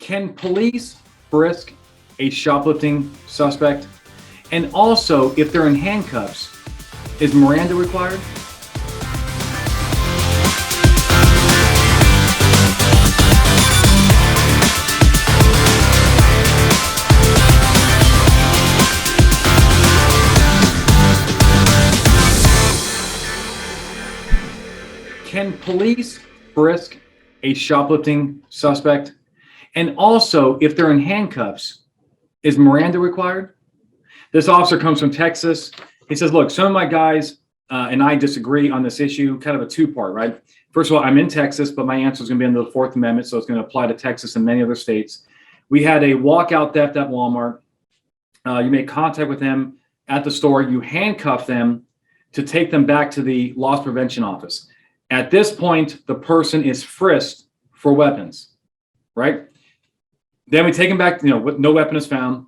Can police frisk a shoplifting suspect? And also, if they're in handcuffs, is Miranda required? Can police frisk a shoplifting suspect? And also, if they're in handcuffs, is Miranda required? This officer comes from Texas. He says, look, some of my guys and I disagree on this issue, kind of a two-part, right? First of all, I'm in Texas, but my answer is going to be under the Fourth Amendment, so it's going to apply to Texas and many other states. We had a walkout theft at Walmart. You make contact with them at the store. You handcuff them to take them back to the loss prevention office. At this point, the person is frisked for weapons, right? Then we take them back, no weapon is found.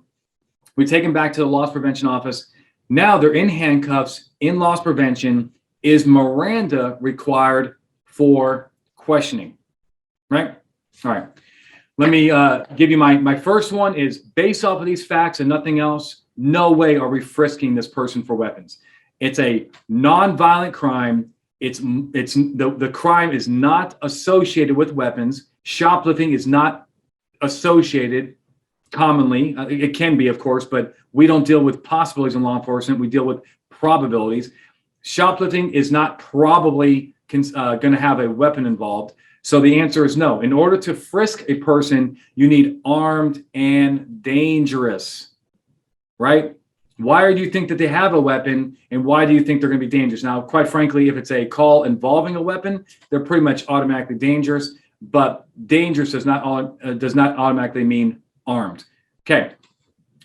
We take them back to the loss prevention office. Now they're in handcuffs, in loss prevention. Is Miranda required for questioning, right? All right. Let me give you my first one is based off of these facts and nothing else. No way are we frisking this person for weapons. It's a non-violent crime. The crime is not associated with weapons. Shoplifting is not associated commonly. It can be, of course, but we don't deal with possibilities in law enforcement. We deal with probabilities. Shoplifting is not probably going to have a weapon involved. So the answer is no. In order to frisk a person, you need armed and dangerous, right? Why do you think that they have a weapon, and why do you think they're going to be dangerous? Now, quite frankly, if it's a call involving a weapon, they're pretty much automatically dangerous. But dangerous does not automatically mean armed. Okay,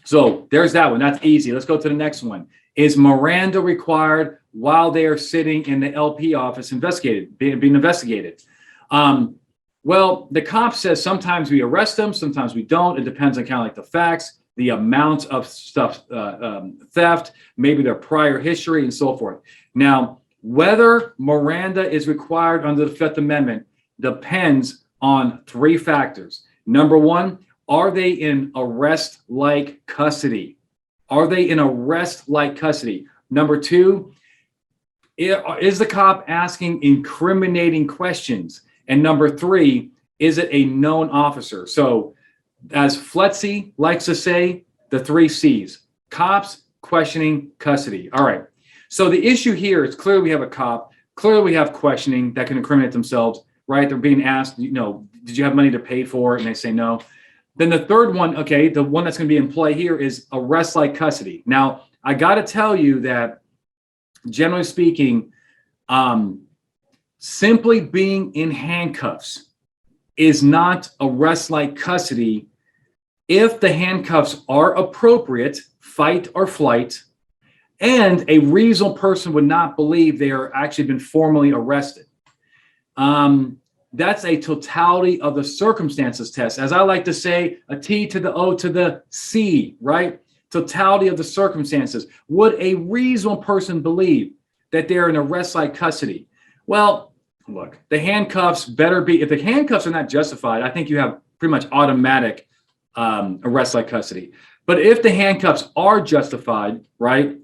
so there's that one. That's easy. Let's go to the next one. Is Miranda required while they are sitting in the LP office being investigated? Well, the cop says sometimes we arrest them, sometimes we don't. It depends on kind of like the facts, the amount of stuff, theft, maybe their prior history, and so forth. Now, whether Miranda is required under the Fifth Amendment depends on three factors. Number one, are they in arrest-like custody? Are they in arrest-like custody? Number two, is the cop asking incriminating questions? And number three, is it a known officer? So as Fletzy likes to say, the three C's: cops, questioning, custody. All right. So the issue here is clearly we have a cop, clearly we have questioning that can incriminate themselves, right? They're being asked, did you have money to pay for it? And they say no. Then the third one, okay, the one that's going to be in play here is arrest-like custody. Now, I got to tell you that generally speaking, simply being in handcuffs is not arrest-like custody if the handcuffs are appropriate, fight or flight, and a reasonable person would not believe they are actually been formally arrested. That's a totality of the circumstances test. As I like to say, a T to the O to the C, right? Totality of the circumstances. Would a reasonable person believe that they're in arrest-like custody? Well, look, the handcuffs better be, if the handcuffs are not justified, I think you have pretty much automatic arrest-like custody. But if the handcuffs are justified, right,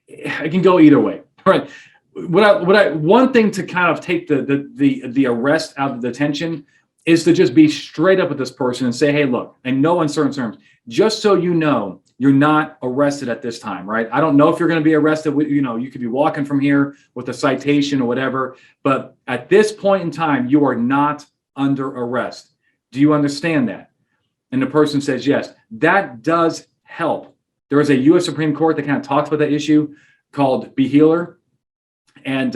it can go either way, right? One thing to kind of take the arrest out of the detention is to just be straight up with this person and say, hey, look, in no uncertain terms, just so you know, you're not arrested at this time, right? I don't know if you're going to be arrested. You could be walking from here with a citation or whatever, but at this point in time, you are not under arrest. Do you understand that? And the person says, yes. That does help. There is a U.S. Supreme Court that kind of talks about that issue called Beheler. And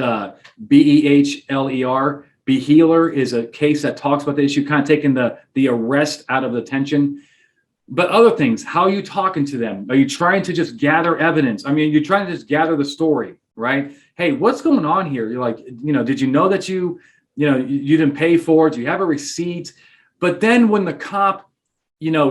Beheler. Beheler is a case that talks about the issue, kind of taking the arrest out of detention. But other things, how are you talking to them? Are you trying to just gather evidence? I mean, you're trying to just gather the story, right? Hey, what's going on here? You're like, did you know that you didn't pay for it? Do you have a receipt? But then when the cop,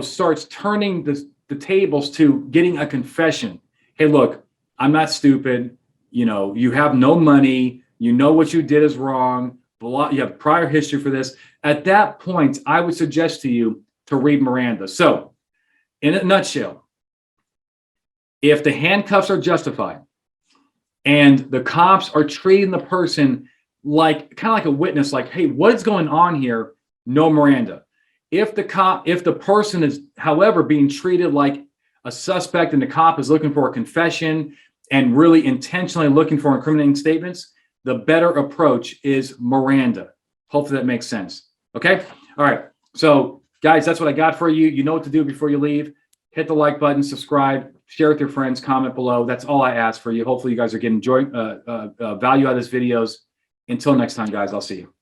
starts turning the tables to getting a confession, hey, look, I'm not stupid. You have no money. You know what you did is wrong. you have prior history for this. At that point, I would suggest to you to read Miranda. So, in a nutshell, if the handcuffs are justified and the cops are treating the person like kind of like a witness, like, hey, what's going on here? No Miranda. If the person is, however, being treated like a suspect and the cop is looking for a confession and really intentionally looking for incriminating statements, the better approach is Miranda. Hopefully that makes sense. Okay. All right. So guys, that's what I got for you. You know what to do before you leave. Hit the like button, subscribe, share with your friends, comment below. That's all I ask for you. Hopefully you guys are getting value out of these videos. Until next time, guys, I'll see you.